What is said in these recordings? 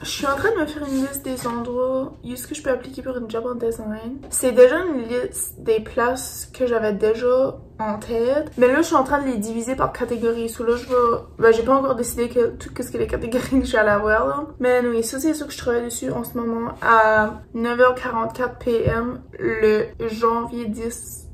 Je suis en train de me faire une liste des endroits où est-ce que je peux appliquer pour une job en design. C'est déjà une liste des places que j'avais déjà en tête. Mais là, je suis en train de les diviser par catégorie. So là, je vais... Ben, j'ai pas encore décidé tout ce que les catégories que j'allais avoir, là. Mais oui, ça, c'est ça que je travaille dessus en ce moment à 9h44 PM le janvier 10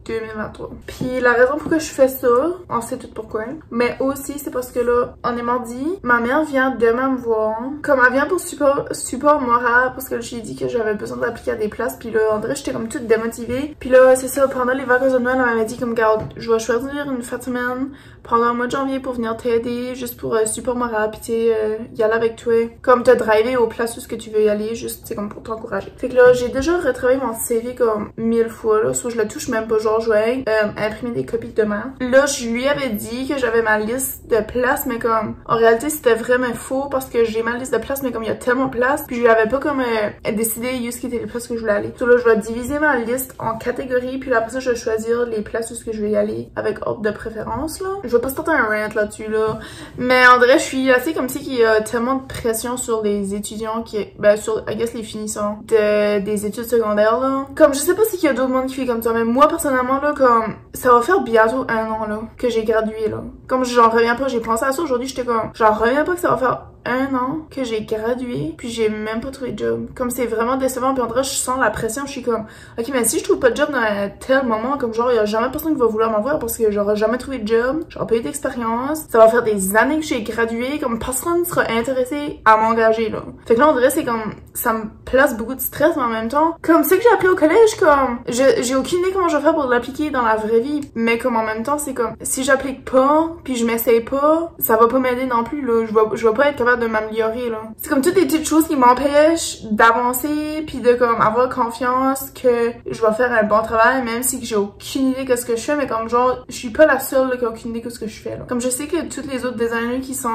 2023. Puis la raison pourquoi je fais ça, on sait tout pourquoi, mais aussi c'est parce que là, on est mardi, ma mère vient demain me voir, comme elle vient pour support moral, parce que j'ai dit que j'avais besoin d'appliquer à des places, puis là, en vrai, j'étais comme toute démotivée. Puis là, c'est ça, pendant les vacances de Noël, elle m'avait dit comme, regarde, je vais choisir une fin de semaine pendant le mois de janvier pour venir t'aider, juste pour support moral, puis tu sais, y aller avec toi, comme te driver aux places où ce que tu veux y aller, juste, c'est comme pour t'encourager. Fait que là, j'ai déjà retravaillé mon CV comme 1000 fois, là, soit je le touche même pas, genre, je vais imprimer des copies demain. Là, je lui avais dit que j'avais ma liste de places, mais comme, en réalité, c'était vraiment faux, parce que j'ai ma liste de places, mais comme il y a tellement de places, puis je lui avais pas comme décidé ce qui était les places que je voulais aller. So là, je vais diviser ma liste en catégories, puis là, après ça, je vais choisir les places où ce que je vais y aller, avec ordre de préférence, là. Je vais pas starter un rant là-dessus, là. Mais en vrai, je suis assez comme si qu'il y a tellement de pression sur les étudiants ben, sur, I guess, les finissants des études secondaires, là. Comme, je sais pas si qu'il y a d'autres monde qui fait comme ça, mais moi, personnellement, là, comme, ça va faire bientôt 1 an, là, que j'ai gradué, là. Comme, j'en reviens pas, j'ai pensé à ça aujourd'hui, j'étais comme, j'en reviens pas que ça va faire 1 an que j'ai gradué, puis j'ai même pas trouvé de job. Comme, c'est vraiment décevant, puis en vrai, je sens la pression, je suis comme, ok, mais si je trouve pas de job dans tel moment, comme genre, y a jamais personne qui va vouloir m'envoyer parce que j'aurai jamais trouvé de job, j'aurai pas eu d'expérience, ça va faire des années que j'ai gradué, comme, personne sera intéressé à m'engager, là. Fait que là, on dirait, c'est comme, ça me place beaucoup de stress, mais en même temps, comme, ce que j'ai appris au collège, comme, j'ai aucune idée comment je vais faire pour l'appliquer dans la vraie vie, mais comme, en même temps, c'est comme, si j'applique pas, puis je m'essaye pas, ça va pas m'aider non plus, là. Je vais pas être capable de m'améliorer, là. C'est comme toutes les petites choses qui m'empêchent d'avancer, puis de, comme, avoir confiance que je vais faire un bon travail, même si j'ai aucune idée de ce que je fais, mais comme, genre, je suis pas la seule, là, qui a aucune idée de ce que je fais, là. Comme, je sais que toutes les autres designers qui sont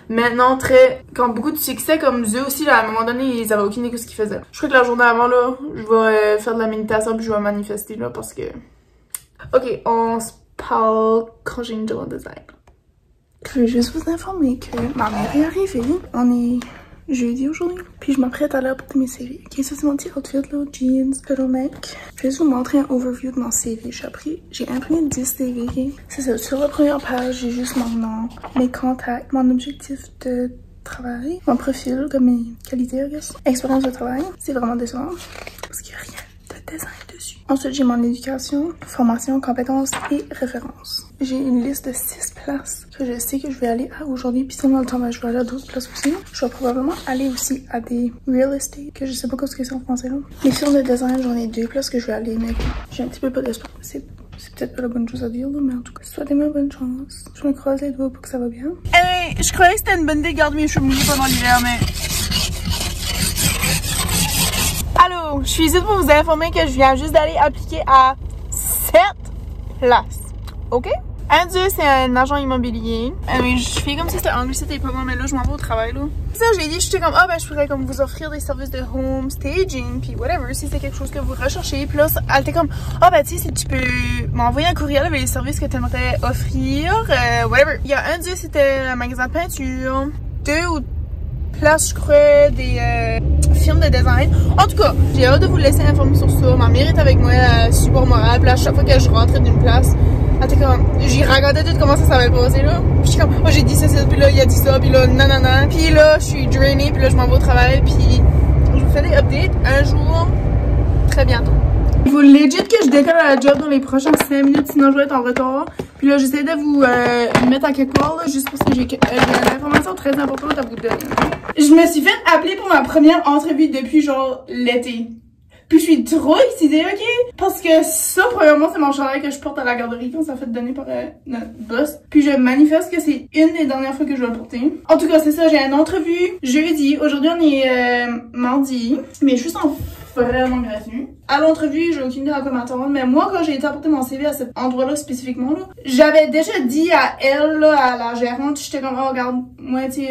maintenant quand beaucoup de succès, comme eux aussi, là, à un moment donné, ils avaient aucune idée de ce qu'ils faisaient. Je crois que la journée avant, là, je vais faire de la méditation, puis je vais manifester, là, parce que... Ok, on se parle quand j'ai une job en design. Je vais juste vous informer que ma mère est arrivée. On est jeudi aujourd'hui. Puis je m'apprête à aller apporter mes CV. Ok, ça c'est mon petit outfit là, jeans, turtleneck. Je vais juste vous montrer un overview de mon CV. J'ai imprimé 10 CV. Okay? C'est ça, sur la première page, j'ai juste mon nom, mes contacts, mon objectif de travail, mon profil, comme mes qualités, I guess. Expérience de travail. C'est vraiment décevant parce qu'il n'y a rien de design dessus. Ensuite, j'ai mon éducation, formation, compétences et références. J'ai une liste de 6 places que je sais que je vais aller à aujourd'hui. Puis sinon, dans le temps, ben, je vais aller à d'autres places aussi. Je vais probablement aller aussi à des real estate, que je sais pas ce que c'est en français là. Les firmes de design, j'en ai 2 places que je vais aller, mais j'ai un petit peu pas d'espoir. C'est peut-être pas la bonne chose à dire là, mais en tout cas, souhaitez-moi bonne chance. Je me croise les doigts pour que ça va bien. Hey, je croyais que c'était une bonne idée de garder mes cheveux mouillés pendant l'hiver, mais... Allô, je suis ici pour vous informer que je viens juste d'aller appliquer à 7 places. OK? Un d'eux, c'est un agent immobilier. Mais je fais comme si c'était anglais, c'était pas moi, mais là, je m'en vais au travail, là. Ça, j'ai dit, j'étais comme, ah, ben, je pourrais comme vous offrir des services de home staging, puis whatever, si c'est quelque chose que vous recherchez. Puis là, elle était comme, ah, ben, tu sais, si tu peux m'envoyer un courriel avec les services que tu aimerais offrir, whatever. Il y a un d'eux, c'était un magasin de peinture. 2 ou place, je crois, des firmes de design. En tout cas, j'ai hâte de vous laisser informer sur ça. Ma mère est avec moi à support moral. Puis à chaque fois que je rentrais d'une place, elle était comme, j'y racontais tout comment ça s'avait passé là. Puis je suis comme, oh j'ai dit ça, puis là il a dit ça, puis là nanana. Puis là je suis drainée, puis là je m'en vais au travail, puis je vous fais des updates un jour, très bientôt. Il faut legit que je décolle à la job dans les prochaines 5 minutes, sinon je vais être en retard. Puis là, j'essaie de vous mettre à quelque part, là, juste parce que j'ai une information très importante à vous donner. Je me suis fait appeler pour ma première entrevue depuis genre l'été. Puis je suis trop excitée, ok? Parce que ça, premièrement, c'est mon chandail que je porte à la garderie quand ça fait donner par notre boss. Puis je manifeste que c'est une des dernières fois que je vais le porter. En tout cas, c'est ça, j'ai une entrevue jeudi. Aujourd'hui, on est mardi. Mais juste en vraiment gratuit. À l'entrevue, j'ai aucune idée à quoi m'attendre, mais moi, quand j'ai été apporter mon CV à cet endroit-là spécifiquement, là, j'avais déjà dit à elle, là, à la gérante, j'étais comme, oh, regarde, moi, tu sais,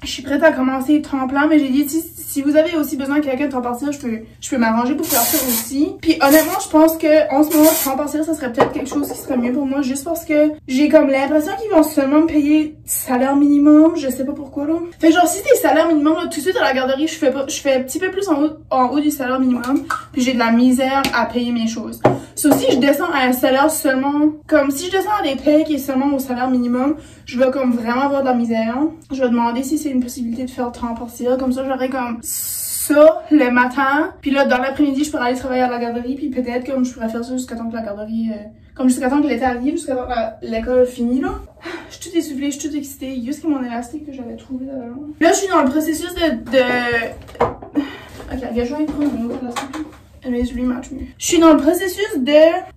je suis prête à commencer temps plein, mais j'ai dit, si vous avez aussi besoin de quelqu'un de temps partiel, je peux m'arranger pour faire ça aussi. Puis honnêtement, je pense que en ce moment, temps partiel, ça serait peut-être quelque chose qui serait mieux pour moi, juste parce que j'ai comme l'impression qu'ils vont seulement me payer salaire minimum, je sais pas pourquoi, là. Fait genre, si t'es salaire minimum, là, tout de suite à la garderie, je fais un petit peu plus en haut du salaire minimum, puis j'ai de la misère à payer mes choses. Sauf si je descends à un salaire seulement, comme si je descends à des payes qui est seulement au salaire minimum, je vais comme vraiment avoir de la misère. Je vais demander si c'est une possibilité de faire temps partiel, comme ça j'aurais comme ça le matin, puis là dans l'après-midi je pourrais aller travailler à la garderie, puis peut-être comme je pourrais faire ça jusqu'à temps que la garderie, comme jusqu'à temps que l'été arrive, jusqu'à temps que l'école finit là. Je suis toute essoufflée, je suis toute excitée, juste mon élastique que j'avais trouvé là. Là je suis dans le processus Ok, je vais prendre un autre élastique. Je suis dans le processus de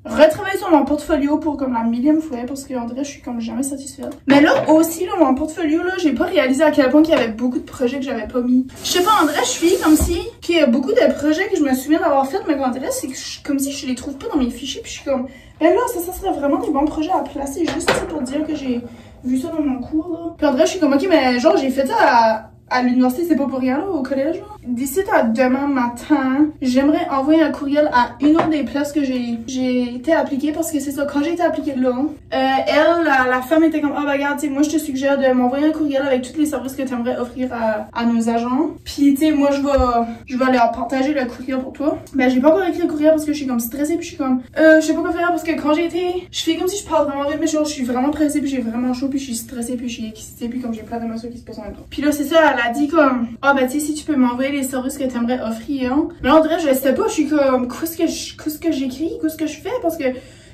retravailler sur mon portfolio pour comme la millième fois parce qu'en vrai je suis comme jamais satisfaite. Mais là aussi là mon portfolio là j'ai pas réalisé à quel point qu'il y avait beaucoup de projets que j'avais pas mis. Je sais pas, en vrai je suis comme si qu'il y a beaucoup de projets que je me souviens d'avoir fait, mais en vrai c'est comme si je les trouve pas dans mes fichiers, puis je suis comme ben là ça serait vraiment des bons projets à placer juste pour dire que j'ai vu ça dans mon cours là. Puis en vrai je suis comme ok, mais genre j'ai fait ça à l'université, c'est pas pour rien là, au collège. D'ici à demain matin, j'aimerais envoyer un courriel à une autre des places que j'ai été appliquée, parce que c'est ça, quand j'ai été appliquée là, la femme était comme, oh bah regarde, tu sais, moi je te suggère de m'envoyer un courriel avec tous les services que tu aimerais offrir à nos agents. Puis tu sais, moi je vais leur partager le courriel pour toi. Ben j'ai pas encore écrit le courriel parce que je suis comme stressée, puis je suis comme, je sais pas quoi faire, parce que quand j'ai été, je fais comme si je parle vraiment vite, mais genre, je suis vraiment pressée, puis j'ai vraiment chaud, puis je suis stressée, puis je suis excitée, puis comme j'ai plein d'émotions qui se passent en même temps. Puis là c'est ça, elle a dit comme, ah oh, ben tu sais, si tu peux m'envoyer les services que t'aimerais offrir, hein. Mais là, en vrai, je sais pas, je suis comme, qu'est-ce que j'écris, qu'est-ce que je fais, parce que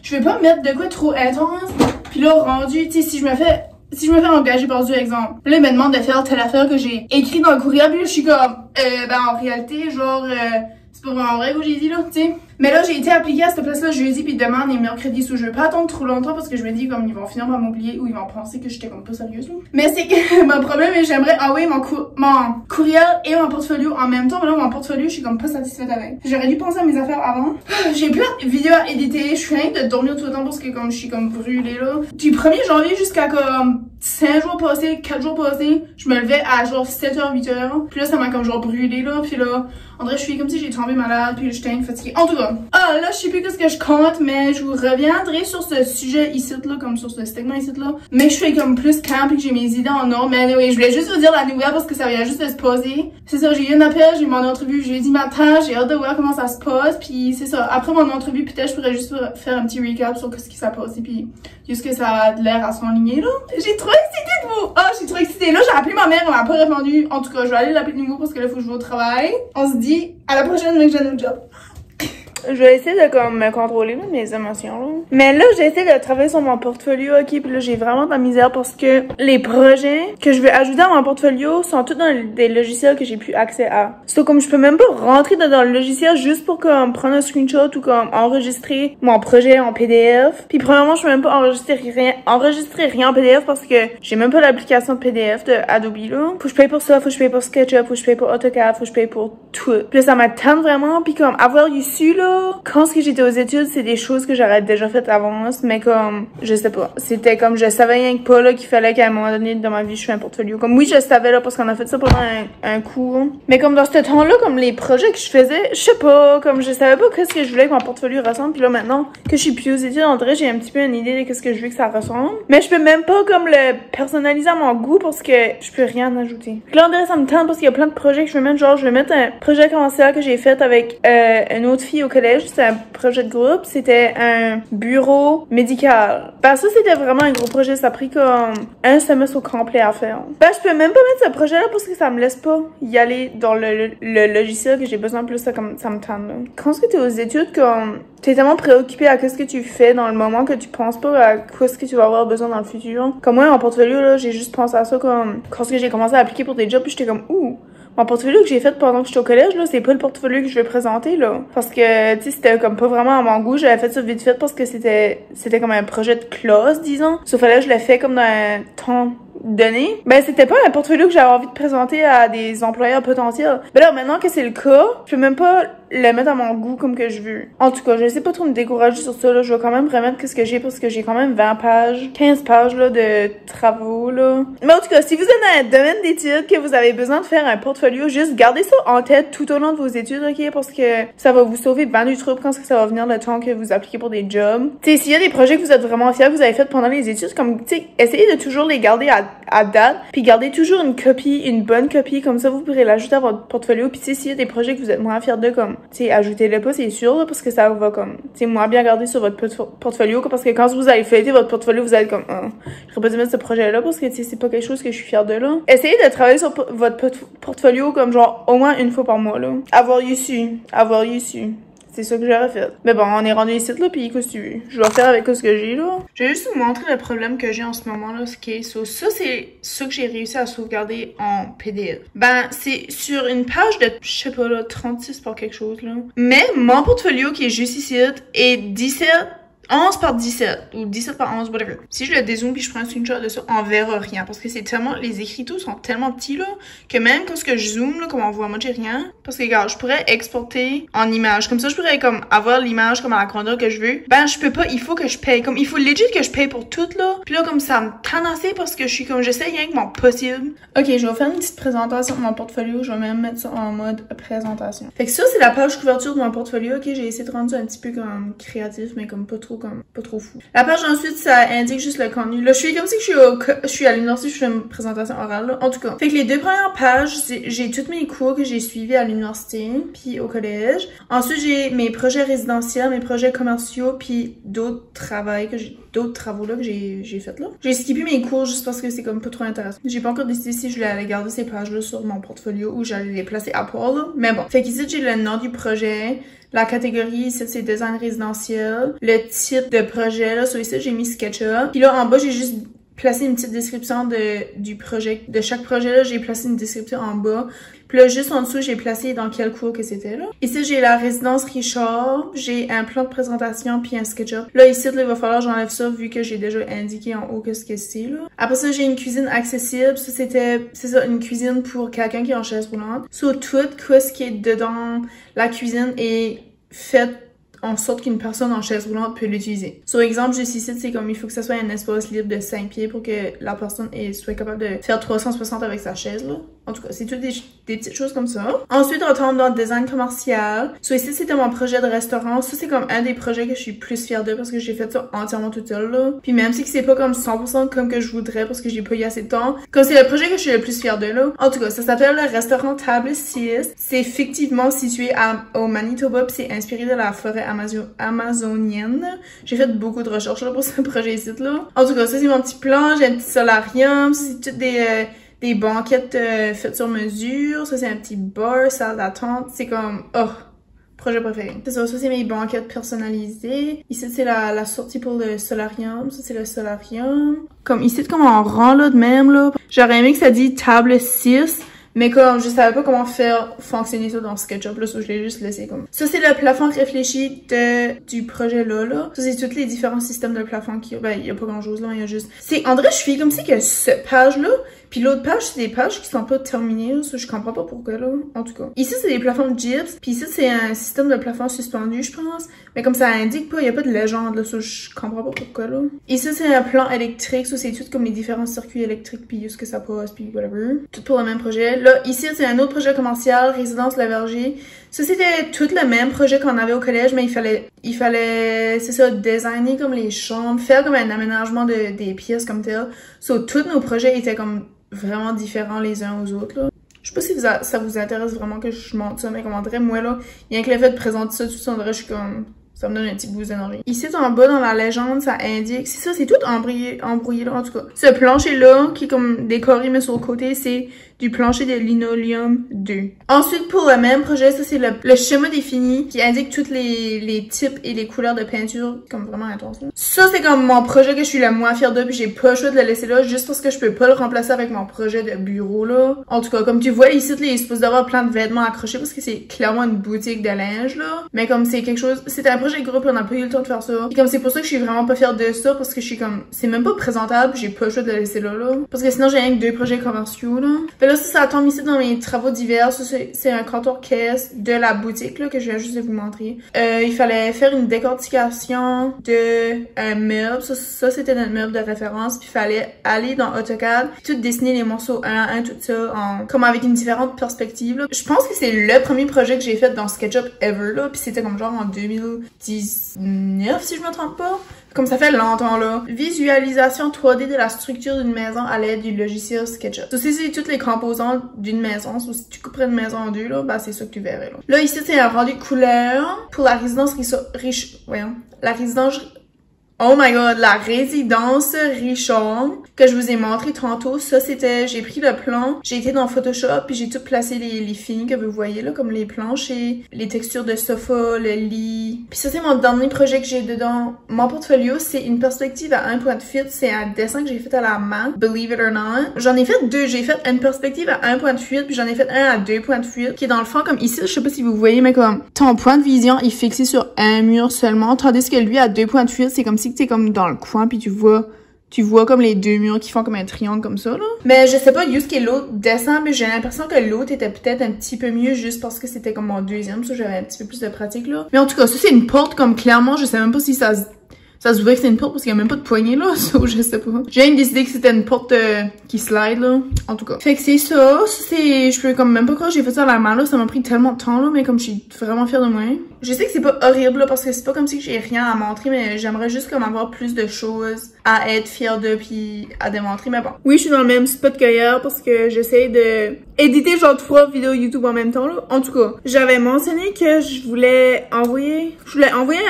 je vais pas mettre de quoi trop intense. Puis là, rendu, tu sais, si je me fais engager par du exemple, là, il me demande de faire telle affaire que j'ai écrit dans le courriel, puis là, je suis comme, ben en réalité, genre, c'est pas vraiment vrai que j'ai dit là, tu sais. Mais là, j'ai été appliquée à cette place-là jeudi puis demain et mercredi, je vais pas attendre trop longtemps parce que je me dis comme ils vont finir par m'oublier ou ils vont penser que j'étais comme pas sérieuse là. Mais c'est que mon problème est que j'aimerais envoyer mon courriel et mon portfolio en même temps, mais là mon portfolio, je suis comme pas satisfaite avec. J'aurais dû penser à mes affaires avant. J'ai plein de vidéos à éditer, je suis rien de dormir tout le temps parce que comme je suis comme brûlée là. Du 1er janvier jusqu'à comme 5 jours passés, 4 jours passés, je me levais à genre 7h, 8h. Puis là, ça m'a comme genre brûlé là, puis là, en vrai, je suis comme si j'ai tombé malade, puis j'étais fatiguée. En tout cas, là, je sais plus ce que je compte, mais je vous reviendrai sur ce sujet ici là, comme sur ce segment ici là. Mais je suis comme plus calme, puis que j'ai mes idées en ordre. Mais anyway, je voulais juste vous dire la nouvelle parce que ça vient juste de se passer. C'est ça, j'ai eu un appel, j'ai eu mon entrevue jeudi matin, j'ai hâte de voir comment ça se passe, puis c'est ça. Après mon entrevue, peut-être je pourrais juste faire un petit recap sur ce qui s'est passé, puis juste que ça a l'air à s'enligner là. J'ai trop excitée de vous! Ah, j'ai trop excitée. Là, j'ai appelé ma mère, elle m'a pas répondu. En tout cas, je vais aller l'appeler de nouveau parce que là, faut que je vais au travail. On se dit à la prochaine, mec, j'ai un autre job. Je vais essayer de comme me contrôler là, mes émotions là. Mais là, j'essaie de travailler sur mon portfolio, ok, puis là j'ai vraiment de la misère parce que les projets que je veux ajouter à mon portfolio sont tous dans des logiciels que j'ai plus accès à. C'est comme je peux même pas rentrer dans le logiciel juste pour comme prendre un screenshot ou comme enregistrer mon projet en PDF. Puis premièrement, je peux même pas enregistrer rien en PDF parce que j'ai même pas l'application de PDF de Adobe là. Faut que je paye pour ça, faut que je paye pour SketchUp, faut que je paye pour AutoCAD, faut que je paye pour tout. Puis là, ça m'attend vraiment, puis comme avoir issu là. Quand j'étais aux études, c'est des choses que j'aurais déjà faites avant, mais comme, je sais pas, c'était comme, je savais rien que pas là qu'il fallait qu'à un moment donné dans ma vie, je fais un portfolio. Comme oui, je savais là parce qu'on a fait ça pendant un cours. Mais comme dans ce temps-là, comme les projets que je faisais, je sais pas, comme je savais pas qu'est-ce que je voulais que mon portfolio ressemble. Puis là maintenant que je suis plus aux études, en vrai, j'ai un petit peu une idée de qu'est-ce que je veux que ça ressemble. Mais je peux même pas comme le personnaliser à mon goût parce que je peux rien ajouter. Puis là, en vrai, ça me tente parce qu'il y a plein de projets que je veux mettre. Genre, je vais mettre un projet commencé que j'ai fait avec une autre fille au collège. C'était un projet de groupe, c'était un bureau médical. Ben ça, c'était vraiment un gros projet, ça a pris comme un semestre au complet à faire. Ben je peux même pas mettre ce projet-là parce que ça me laisse pas y aller dans le logiciel que j'ai besoin, plus ça, comme ça me tente là. Quand est-ce que t'es aux études, comme t'es tellement préoccupé à qu'est-ce que tu fais dans le moment que tu penses pas à qu'est-ce que tu vas avoir besoin dans le futur. Comme moi, en portfolio là, j'ai juste pensé à ça comme quand j'ai commencé à appliquer pour des jobs, puis j'étais comme ouh. Mon portfolio que j'ai fait pendant que j'étais au collège, là, c'est pas le portfolio que je vais présenter, là. Parce que, tu sais, c'était comme pas vraiment à mon goût. J'avais fait ça vite fait parce que c'était comme un projet de classe, disons. Sauf que là, je l'ai fait comme dans un temps donné, ben c'était pas un portfolio que j'avais envie de présenter à des employeurs potentiels. Ben là, maintenant que c'est le cas, je peux même pas le mettre à mon goût comme que je veux. En tout cas, je sais pas trop me décourager sur ça, là. Je vais quand même remettre ce que j'ai parce que j'ai quand même 20 pages, 15 pages, là, de travaux, là. Mais en tout cas, si vous êtes dans un domaine d'études que vous avez besoin de faire un portfolio, juste gardez ça en tête tout au long de vos études, ok? Parce que ça va vous sauver bien du trouble quand ça va venir le temps que vous appliquez pour des jobs. Tu sais, s'il y a des projets que vous êtes vraiment fiers que vous avez fait pendant les études, comme, tu sais, essayez de toujours les garder à date, puis gardez toujours une copie, une bonne copie, comme ça vous pourrez l'ajouter à votre portfolio. Puis tu sais, s'il y a des projets que vous êtes moins fiers de, comme, tu sais, ajoutez-le pas, c'est sûr, là, parce que ça va comme, tu sais, moins bien garder sur votre portfolio, parce que quand vous allez feuilleter votre portfolio, vous allez comme, j'aurais pas dû mettre ce projet-là, parce que, tu sais, c'est pas quelque chose que je suis fière de, là. Essayez de travailler sur votre portfolio, comme genre, au moins une fois par mois, là. Avoir you su. C'est ça que j'aurais fait. Mais bon, on est rendu ici, là, pis qu'est-ce que tu veux? Je vais faire avec ce que j'ai, là. Je vais juste vous montrer le problème que j'ai en ce moment, là, ça, c'est ça que j'ai réussi à sauvegarder en PDF. Ben, c'est sur une page de, je sais pas, là, 36 par quelque chose, là. Mais mon portfolio qui est juste ici est 11 par 17 ou 17 par 11, whatever. Si je le dézoome puis je prends un screenshot de ça, on verra rien parce que c'est tellement, les écriteaux sont tellement petits là que même quand je zoome là, comme on voit, moi j'ai rien. Parce que regarde, je pourrais exporter en image. Comme ça, je pourrais comme avoir l'image comme à la grandeur que je veux. Ben, je peux pas, il faut que je paye. Comme, il faut legit que je paye pour tout là. Puis là, comme ça me tanne assez parce que je suis comme, j'essaie rien que mon possible. Ok, je vais faire une petite présentation de mon portfolio. Je vais même mettre ça en mode présentation. Fait que ça, c'est la page couverture de mon portfolio. Ok, j'ai essayé de rendre ça un petit peu comme créatif, mais comme pas trop fou. La page ensuite, ça indique juste le contenu. Là, je suis comme si je suis à l'université, je fais une présentation orale, là. En tout cas. Fait que les deux premières pages, j'ai tous mes cours que j'ai suivis à l'université, puis au collège. Ensuite, j'ai mes projets résidentiels, mes projets commerciaux, puis d'autres travaux là que j'ai fait là. J'ai skippé mes cours juste parce que c'est comme pas trop intéressant. J'ai pas encore décidé si je voulais aller garder ces pages-là sur mon portfolio ou j'allais les placer à part, là. Mais bon. Fait qu'ici, j'ai le nom du projet. La catégorie ici, c'est design résidentiel. Le type de projet, là, sur ici, j'ai mis SketchUp. Puis là, en bas, j'ai juste placé une petite description du projet. De chaque projet, là, j'ai placé une description en bas. Puis là, juste en dessous, j'ai placé dans quel cours que c'était, là. Ici, j'ai la résidence Richard. J'ai un plan de présentation puis un SketchUp. Là, ici, là, il va falloir que j'enlève ça vu que j'ai déjà indiqué en haut ce que c'est, là. Après ça, j'ai une cuisine accessible. Ça, c'est ça, une cuisine pour quelqu'un qui est en chaise roulante. Sur tout, ce qui est dedans la cuisine est fait en sorte qu'une personne en chaise roulante peut l'utiliser. Sur exemple, juste ici, c'est comme il faut que ça soit un espace libre de 5 pieds pour que la personne soit capable de faire 360 avec sa chaise, là. En tout cas, c'est toutes des petites choses comme ça. Ensuite, on tombe dans le design commercial. So, ici, c'était mon projet de restaurant. Ça, c'est comme un des projets que je suis plus fière de parce que j'ai fait ça entièrement toute seule, là. Puis même si c'est pas comme 100% comme que je voudrais parce que j'ai pas eu assez de temps, comme c'est le projet que je suis le plus fière de, là. En tout cas, ça s'appelle le restaurant Table 6. C'est fictivement situé au Manitoba puis c'est inspiré de la forêt amazonienne. J'ai fait beaucoup de recherches, là, pour ce projet ici, là. En tout cas, ça, c'est mon petit plan. J'ai un petit solarium. Ça, c'est toutes des banquettes faites sur mesure. Ça, c'est un petit bar, salle d'attente. C'est comme, projet préféré. C'est ça, c'est mes banquettes personnalisées. Ici, c'est la sortie pour le solarium. Ça, c'est le solarium. Comme ici, comme en rang, là, de même, là. J'aurais aimé que ça dise table 6. Mais comme je savais pas comment faire fonctionner ça dans SketchUp, là, so je l'ai juste laissé comme. Ça, c'est le plafond réfléchi du projet là. Ça, c'est tous les différents systèmes de plafond qu'il y a. Ben, il y a pas grand chose là, il y a juste. En vrai, je suis comme si que cette page-là, puis l'autre page, c'est des pages qui sont pas terminées, là. Ça, je comprends pas pourquoi, là. En tout cas. Ici, c'est des plafonds de gyps. Puis ici, c'est un système de plafond suspendu, je pense. Mais comme ça indique pas, il y a pas de légende, là. Ça, je comprends pas pourquoi, là. Ici, c'est un plan électrique. Ça, c'est tout comme les différents circuits électriques, puis ce que ça passe, puis whatever. Tout pour le même projet. Là, ici, c'est un autre projet commercial, résidence Le Verger. Ça, c'était tout le même projet qu'on avait au collège, mais il fallait, c'est ça, designer comme les chambres, faire comme un aménagement des pièces comme tel. So, tous nos projets étaient comme vraiment différents les uns aux autres, là. Je sais pas si ça vous intéresse vraiment que je montre ça, mais comment dire, moi, là, rien que le fait de présenter ça, tout ça, je suis comme... Ça me donne un petit boost d'énergie. Ici, en bas, dans la légende, ça indique... C'est ça, c'est tout embrouillé là, en tout cas. Ce plancher-là, qui est comme décoré, mais sur le côté, c'est du plancher de linoleum 2. Ensuite, pour le même projet, ça, c'est le schéma défini qui indique tous les types et les couleurs de peinture, comme vraiment intense, là. Ça, c'est comme mon projet que je suis le moins fière de, puis j'ai pas le choix de le laisser là, juste parce que je peux pas le remplacer avec mon projet de bureau, là. En tout cas, comme tu vois, ici, il est supposé d'avoir plein de vêtements accrochés parce que c'est clairement une boutique de linge, là. Mais comme c'est quelque chose... C'est un projet projet de groupe, on n'a pas eu le temps de faire ça. Et comme c'est pour ça que je suis vraiment pas fière de ça, parce que je suis comme, c'est même pas présentable, j'ai pas le choix de le laisser là. Parce que sinon j'ai rien que 2 projets commerciaux là. Fait là ça tombe ici dans mes travaux divers. C'est un contour caisse de la boutique là que je viens juste de vous montrer. Il fallait faire une décortication de un meuble. Ça c'était notre meuble de référence. Puis il fallait aller dans AutoCAD, tout dessiner les morceaux un à un, tout ça comme avec une différente perspective là. Je pense que c'est le premier projet que j'ai fait dans SketchUp ever là. Puis c'était comme genre en 2019 si je me trompe pas. Comme ça fait longtemps là. Visualisation 3D de la structure d'une maison à l'aide du logiciel SketchUp. Ceci c'est toutes les composantes d'une maison. So, si tu couperais une maison en deux là, bah c'est ça que tu verrais là. Là ici c'est un rendu de couleur pour la résidence Oh my god, la résidence Richard que je vous ai montré tantôt, ça c'était, j'ai pris le plan, j'ai été dans Photoshop puis j'ai tout placé les films que vous voyez là, comme les planches et les textures de sofa, le lit. Puis ça c'est mon dernier projet que j'ai dedans. Mon portfolio, c'est une perspective à un point de fuite, c'est un dessin que j'ai fait à la main, believe it or not. J'en ai fait 2, j'ai fait une perspective à un point de fuite puis j'en ai fait un à 2 points de fuite, qui est dans le fond comme ici, je sais pas si vous voyez, mais comme ton point de vision est fixé sur un mur seulement, tandis que lui à 2 points de fuite, c'est comme si t'es comme dans le coin puis tu vois comme les 2 murs qui font comme un triangle comme ça là. Mais je sais pas juste que l'autre descend, mais j'ai l'impression que l'autre était peut-être un petit peu mieux juste parce que c'était comme mon deuxième, ça j'avais un petit peu plus de pratique là. Mais en tout cas, ça c'est une porte comme clairement, je sais même pas si ça se voit que c'est une porte parce qu'il y a même pas de poignée là, ça je sais pas. J'ai même décidé que c'était une porte qui slide là, en tout cas. Fait que c'est ça, je peux comme même pas croire j'ai fait ça à la main là, ça m'a pris tellement de temps là, mais comme je suis vraiment fière de moi. Je sais que c'est pas horrible là, parce que c'est pas comme si j'ai rien à montrer, mais j'aimerais juste comme avoir plus de choses à être fière de puis à démontrer, mais bon. Oui, je suis dans le même spot qu'ailleurs parce que j'essaie de éditer genre 3 vidéos YouTube en même temps là. En tout cas, j'avais mentionné que je voulais envoyer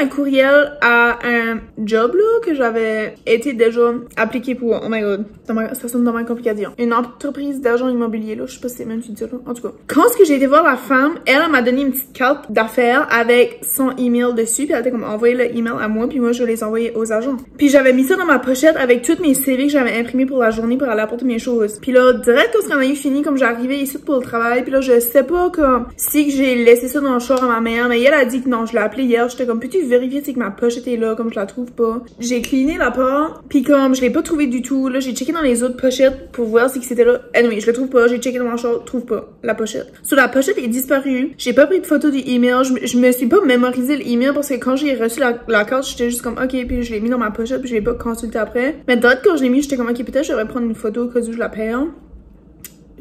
un courriel à un job là que j'avais été déjà appliqué pour. Oh my god, ça sonne vraiment compliqué à dire. Une entreprise d'agent immobilier là, je sais pas si c'est même tu dis ça là. En tout cas, quand est-ce que j'ai été voir la femme, elle m'a donné une petite carte d'affaires avec son email dessus, puis elle était comme envoyé le email à moi, puis moi je les envoyais aux agents. Puis j'avais mis ça dans ma pochette avec toutes mes CV que j'avais imprimés pour la journée pour aller apporter mes choses. Puis là, direct quand on a eu fini, comme j'arrivais ici pour le travail, puis là je sais pas comme si que j'ai laissé ça dans le char à ma mère, mais elle a dit que non, je l'ai appelé hier, j'étais comme peux-tu vérifier que ma pochette est là, comme je la trouve pas. J'ai cleané la porte, puis comme je l'ai pas trouvé du tout, là j'ai checké dans les autres pochettes pour voir si c'était là. Anyway, je le trouve pas, j'ai checké dans mon char, trouve pas la pochette. Sur la pochette est disparue. J'ai pas pris de photo du email, je me suis pas mémorisé l'email parce que quand j'ai reçu la carte, j'étais juste comme ok, puis je l'ai mis dans ma pochette, puis je l'ai pas consulté après. Mais d'autres quand je l'ai mis, j'étais comme ok, peut-être je devrais prendre une photo au cas où je la perds.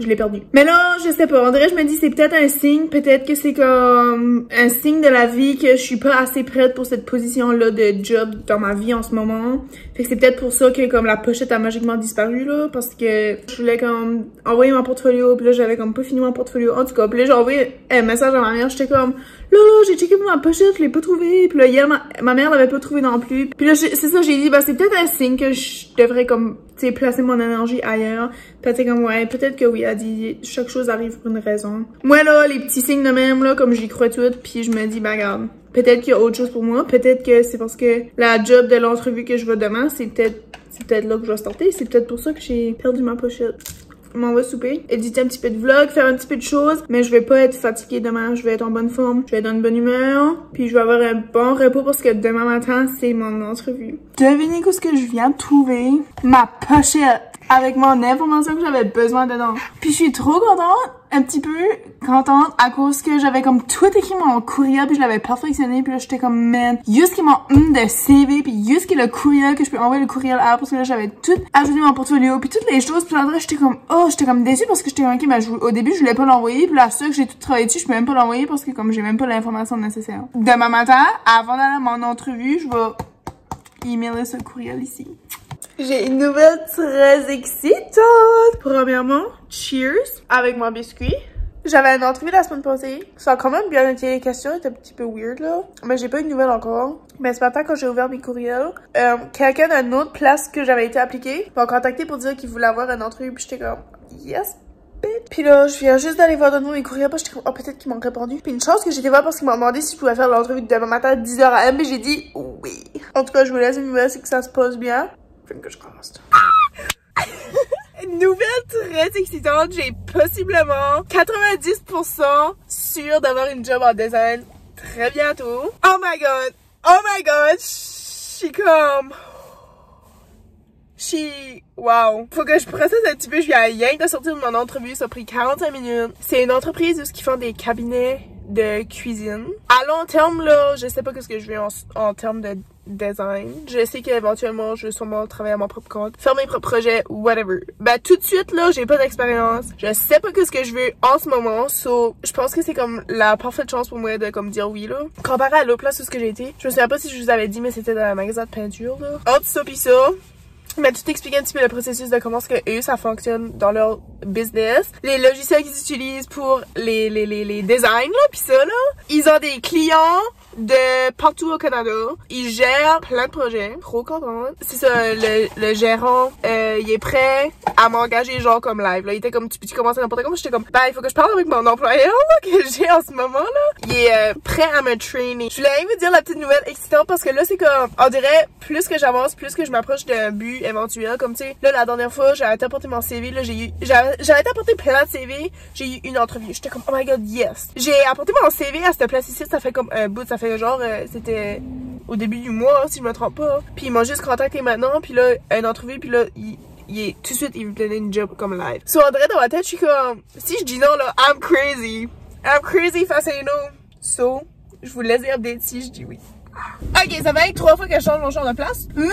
Je l'ai perdu. Mais là, je sais pas. On dirait, je me dis, c'est peut-être un signe. Peut-être que c'est comme un signe de la vie que je suis pas assez prête pour cette position-là de job dans ma vie en ce moment. Fait que c'est peut-être pour ça que comme la pochette a magiquement disparu là. Parce que je voulais comme envoyer mon portfolio. Puis là, j'avais comme pas fini mon portfolio. En tout cas, puis là, j'ai envoyé un message à ma mère. J'étais comme, là, j'ai checké pour ma pochette, je l'ai pas trouvé. Puis là, hier, ma mère l'avait pas trouvé non plus. Puis là, c'est ça, j'ai dit, bah, c'est peut-être un signe que je devrais comme, tu sais, placer mon énergie ailleurs. Puis t'es comme, ouais, peut-être que oui, elle dit, chaque chose arrive pour une raison. Moi, là, les petits signes de même, là, comme j'y crois tout, puis je me dis, bah, regarde, peut-être qu'il y a autre chose pour moi. Peut-être que c'est parce que la job de l'entrevue que je vais demain, c'est peut-être là que je vais starter. C'est peut-être pour ça que j'ai perdu ma pochette. On m'en va souper, éditer un petit peu de vlog, faire un petit peu de choses, mais je vais pas être fatiguée demain, je vais être en bonne forme, je vais être dans une bonne humeur, puis je vais avoir un bon repos parce que demain matin, c'est mon entrevue. Devinez ce que je viens de trouver? Ma pochette avec mon information que j'avais besoin dedans. Puis je suis trop contente, un petit peu contente à cause que j'avais comme tout écrit mon courriel puis je l'avais perfectionné puis là j'étais comme man, juste qui mon de CV puis juste qui le courriel que je peux envoyer le courriel à parce que là j'avais tout ajouté mon portfolio puis toutes les choses puis là j'étais comme déçue parce que j'étais comme ok ben au début je voulais pas l'envoyer puis là ça que j'ai tout travaillé dessus je peux même pas l'envoyer parce que comme j'ai même pas l'information nécessaire. Demain matin avant d'aller à mon entrevue je vais emailer ce courriel ici. J'ai une nouvelle très excitante. Premièrement, cheers avec mon biscuit. J'avais une entrevue la semaine passée. Ça a quand même bien été. Les questions étaient un petit peu weird là. Mais j'ai pas eu de nouvelles encore. Mais ce matin, quand j'ai ouvert mes courriels, quelqu'un d'une autre place que j'avais été appliquée m'a contacté pour dire qu'il voulait avoir une entrevue. Puis j'étais comme, yes, bitch. Puis là, je viens juste d'aller voir de nouveau mes courriels. Parce que j'étais comme, oh, peut-être qu'ils m'ont répondu. Puis une chance que j'étais voir parce qu'ils m'ont demandé si je pouvais faire l'entrevue demain matin à 10h AM. Mais j'ai dit oui. En tout cas, je vous laisse une nouvelle, c'est que ça se passe bien. Fingers crossed. Une nouvelle très excitante, j'ai possiblement 90% sûre d'avoir une job en design très bientôt. Oh my god! Oh my god, wow. Faut que je processe un petit peu, je viens rien de sortir de mon entrevue, ça a pris 45 minutes. C'est une entreprise où ils font des cabinets de cuisine. À long terme, là, je sais pas ce que je veux en termes de design. Je sais qu'éventuellement, je vais sûrement travailler à mon propre compte, faire mes propres projets, whatever. Ben, tout de suite, là, j'ai pas d'expérience. Je sais pas ce que je veux en ce moment, so, je pense que c'est comme la parfaite chance pour moi de, comme, dire oui, là. Comparé à l'autre place où ce que j'ai été, je me souviens pas si je vous avais dit, mais c'était dans un magasin de peinture, là. Entre ça pis ça, mais tout expliquer un petit peu le processus de comment ça fonctionne dans leur business. Les logiciels qu'ils utilisent pour les designs, là, pis ça, là. Ils ont des clients de partout au Canada. Ils gèrent plein de projets. Trop contente. C'est ça, le gérant, il est prêt à m'engager genre comme live. Là, il était comme, tu peux-tu commencer n'importe quoi? J'étais comme, ben, il faut que je parle avec mon employeur, là, que j'ai en ce moment, là. Il est prêt à me trainer. Je voulais rien vous dire la petite nouvelle excitante parce que là, c'est comme, on dirait, plus que j'avance, plus que je m'approche d'un but éventuel. Comme, tu sais, là, la dernière fois, j'avais été apporter mon CV, là, j'avais été apporter plein de CV, j'ai eu une entrevue. J'étais comme, oh my god, yes. J'ai apporté mon CV à cette place ici, ça fait comme un bout, ça fait genre, c'était au début du mois, si je me trompe pas. Puis ils m'ont juste contacté maintenant, puis là, une entrevue, puis là, il est tout de suite, il me donnait une job comme live. So, on dirait dans ma tête, je suis comme, si je dis non, là, I'm crazy. I'm crazy if I say no. So, je vous laisse update si je dis oui. Ok, ça va être 3 fois que je change mon champ de place. Mais,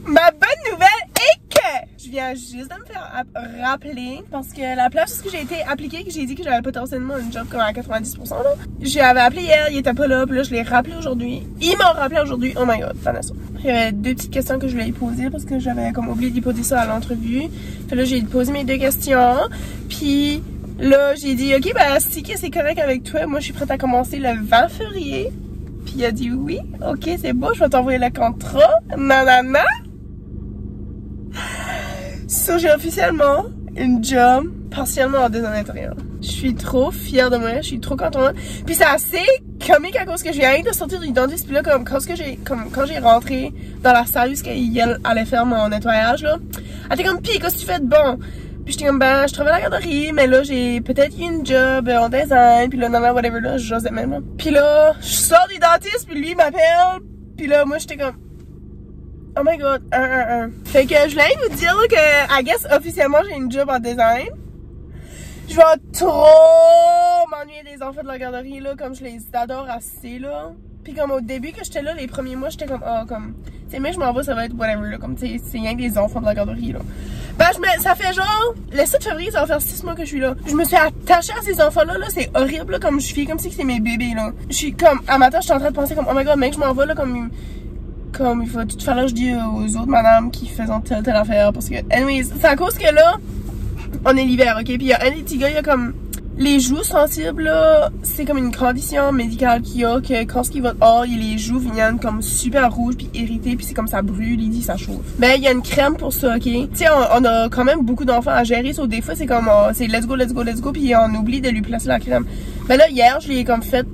ma bonne nouvelle est que je viens juste de me faire rappeler parce que la place où j'ai été appliquée, que j'ai dit que j'avais potentiellement une job comme à 90% là. J'avais appelé hier, il était pas là, puis là je l'ai rappelé aujourd'hui. Ils m'ont rappelé aujourd'hui, oh my god, Vanessa. Il y avait 2 petites questions que je voulais lui poser parce que j'avais comme oublié de lui poser ça à l'entrevue. Fait là j'ai posé mes 2 questions, puis là j'ai dit ok ben si c'est correct avec toi, moi je suis prête à commencer le 20 février. Puis il a dit oui, ok c'est beau, je vais t'envoyer le contrat, nanana. So, j'ai officiellement une job partiellement en design intérieur. Je suis trop fière de moi, je suis trop contente. Puis c'est assez comique à cause que je viens de sortir du dentiste. Puis là, comme quand j'ai rentré dans la salle où elle allait faire mon nettoyage, là, elle était comme, pis qu'est-ce que tu fais de bon? Puis j'étais comme, ben, je travaille à la garderie, mais là, j'ai peut-être eu une job en design. Puis là, non, whatever, là, j'osais même, là. Puis là, je sors du dentiste, puis lui, il m'appelle. Puis là, moi, j'étais comme, oh my god, Fait que je voulais vous dire là, que, I guess, officiellement, j'ai une job en design. Je vais trop m'ennuyer des enfants de la garderie, là, comme je les adore assez, là. Puis comme au début que j'étais là, les premiers mois, j'étais comme, oh, comme, tu sais, mais je m'en vais, ça va être whatever, là, comme, tu sais, c'est rien que des enfants de la garderie, là. Ben, ça fait genre, le 7 février, ça va faire 6 mois que je suis là. Je me suis attachée à ces enfants-là, là, c'est horrible, là, comme je suis, comme si c'est mes bébés, là. Je suis comme, à matin, je suis en train de penser comme, oh my god, mec, je m'en vais, là, comme il faut tout faire là, je dis aux autres madames qui faisaient telle affaire, parce que, anyways, c'est à cause que là, on est l'hiver, ok? Puis il y a un des petits gars, il y a comme, les joues sensibles, là, c'est comme une condition médicale qu'il y a, que quand il va dehors, les joues viennent comme super rouges puis irritées, puis c'est comme ça brûle, il dit ça chauffe. Ben, il y a une crème pour ça, ok? Tu sais, on a quand même beaucoup d'enfants à gérer, so des fois c'est comme, c'est let's go, puis on oublie de lui placer la crème. Ben là, hier, je l'ai comme fait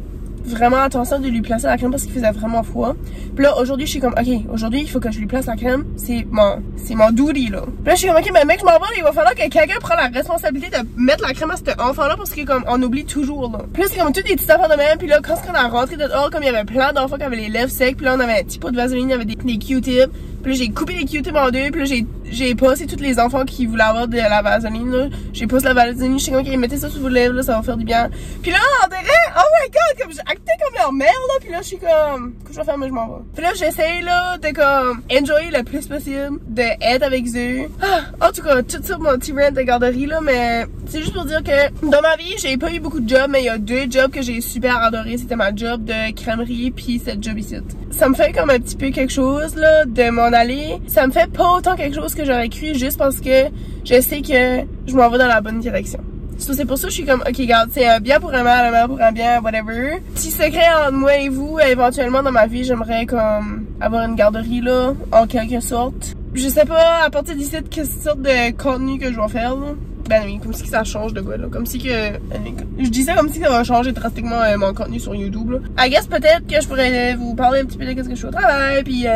vraiment attention de lui placer la crème parce qu'il faisait vraiment froid. Puis là, aujourd'hui, je suis comme, ok, aujourd'hui, il faut que je lui place la crème. C'est mon duty, là. Puis là, je suis comme, ok, mais mec, je m'en vais, il va falloir que quelqu'un prenne la responsabilité de mettre la crème à cet enfant-là parce que, comme, on oublie toujours, là. Puis là, c'est comme toutes des petites affaires de même. Puis là, quand on a rentré dehors, comme il y avait plein d'enfants qui avaient les lèvres secs, puis là, on avait un petit pot de vaseline, il y avait des Q-tips. Puis là, j'ai coupé les Q-tips en 2, puis là, j'ai passé tous les enfants qui voulaient avoir de la vaseline, là. J'ai passé la vaseline, je suis comme, ok, mettez ça sur vos lèvres, là, ça va faire du bien. Puis là, on dirait, oh my god, comme j'ai acté comme leur mère, là, puis là, je suis comme, qu'est-ce que je vais faire, mais je m'en vais. Puis là, j'essaye, là, de comme, enjoy le plus possible, de être avec eux. Ah, en tout cas, tout ça, mon petit rant de garderie, là, mais c'est juste pour dire que, dans ma vie, j'ai pas eu beaucoup de jobs, mais il y a 2 jobs que j'ai super adoré. C'était ma job de crèmerie, puis cette job ici. Ça me fait comme un petit peu quelque chose, là, de m'en aller. Ça me fait pas autant quelque chose que j'aurais cru, juste parce que je sais que je m'en vais dans la bonne direction. C'est pour ça que je suis comme, ok, regarde, c'est un bien pour un mal, un mal pour un bien, whatever. Petit secret entre moi et vous, éventuellement dans ma vie, j'aimerais comme avoir une garderie, là, en quelque sorte. Je sais pas, à partir d'ici, quelle sorte de contenu que je vais faire, là. Ben oui, comme si ça change de quoi, là. Comme si que... je dis ça comme si ça va changer drastiquement mon contenu sur YouTube, là. I guess peut-être que je pourrais vous parler un petit peu de qu'est-ce que je fais au travail, puis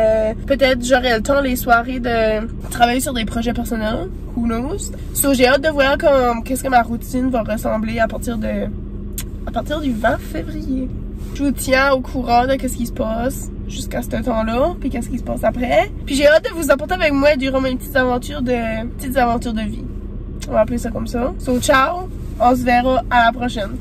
peut-être j'aurai le temps les soirées de travailler sur des projets personnels. Who knows? So j'ai hâte de voir comme qu'est-ce que ma routine va ressembler à partir du 20 février. Je vous tiens au courant de qu'est-ce qui se passe. jusqu'à ce temps-là, puis qu'est-ce qui se passe après. Puis j'ai hâte de vous apporter avec moi durant mes petites aventures de vie. On va appeler ça comme ça. So, ciao, on se verra à la prochaine.